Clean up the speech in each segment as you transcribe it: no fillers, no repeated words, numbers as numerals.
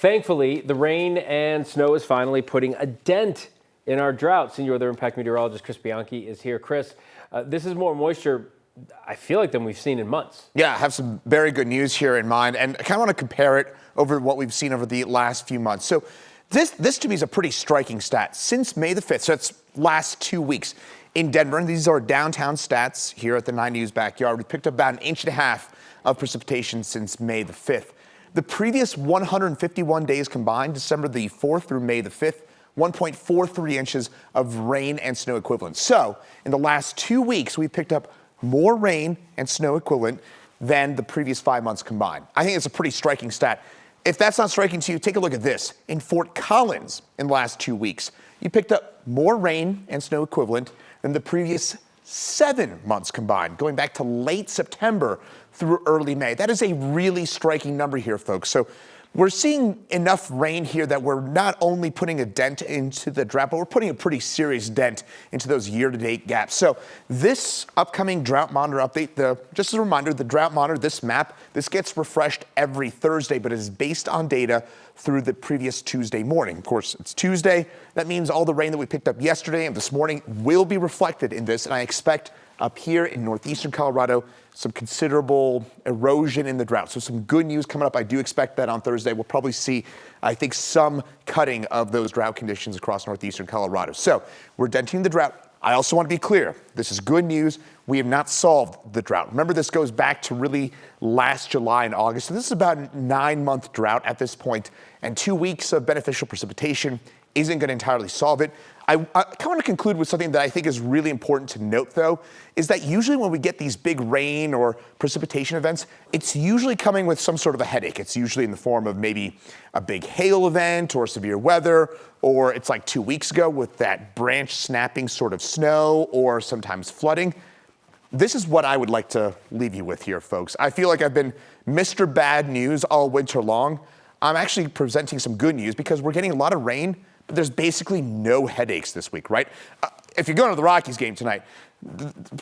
Thankfully, the rain and snow is finally putting a dent in our drought. Senior weather impact meteorologist Chris Bianchi is here. Chris, this is more moisture, I feel like, than we've seen in months. Yeah, I have some very good news here in mind, and I kind of want to compare it over what we've seen over the last few months. So this to me is a pretty striking stat. Since May the 5th, so that's last 2 weeks, in Denver, and these are downtown stats here at the 9 News backyard, we picked up about 1.5 inches of precipitation since May the 5th. The previous 151 days combined, December the 4th through May the 5th, 1.43 inches of rain and snow equivalent. So in the last 2 weeks, we picked up more rain and snow equivalent than the previous 5 months combined. I think it's a pretty striking stat. If that's not striking to you, take a look at this. In Fort Collins, in the last 2 weeks, you picked up more rain and snow equivalent than the previous 7 months combined, going back to late September through early May. That is a really striking number here, folks. So we're seeing enough rain here that we're not only putting a dent into the drought, but we're putting a pretty serious dent into those year-to-date gaps. So this upcoming drought monitor update, just as a reminder, the drought monitor, this map, this gets refreshed every Thursday, but it is based on data through the previous Tuesday morning. Of course, it's Tuesday. That means all the rain that we picked up yesterday and this morning will be reflected in this, and I expect up here in northeastern Colorado some considerable erosion in the drought. So some good news coming up. I do expect that on Thursday we'll probably see, I think, some cutting of those drought conditions across northeastern Colorado. So we're denting the drought. I also want to be clear. This is good news. We have not solved the drought. Remember, this goes back to really last July and August. So this is about a 9-month drought at this point, and 2 weeks of beneficial precipitation isn't going to entirely solve it. I kind of want to conclude with something that I think is really important to note, though, is that usually when we get these big rain or precipitation events, it's usually coming with some sort of a headache. It's usually in the form of maybe a big hail event or severe weather, or it's like 2 weeks ago with that branch snapping sort of snow or sometimes flooding. This is what I would like to leave you with here, folks. I feel like I've been Mr. Bad News all winter long. I'm actually presenting some good news because we're getting a lot of rain, but there's basically no headaches this week, right? If you're going to the Rockies game tonight,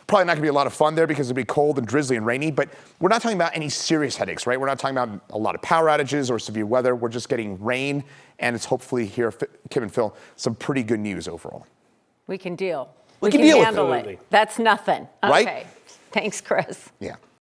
probably not going to be a lot of fun there because it'll be cold and drizzly and rainy, but we're not talking about any serious headaches, right? We're not talking about a lot of power outages or severe weather. We're just getting rain, and it's hopefully here, Kim and Phil, some pretty good news overall. We can deal. We can deal handle with it. That's nothing. Right? Okay. Thanks, Chris. Yeah.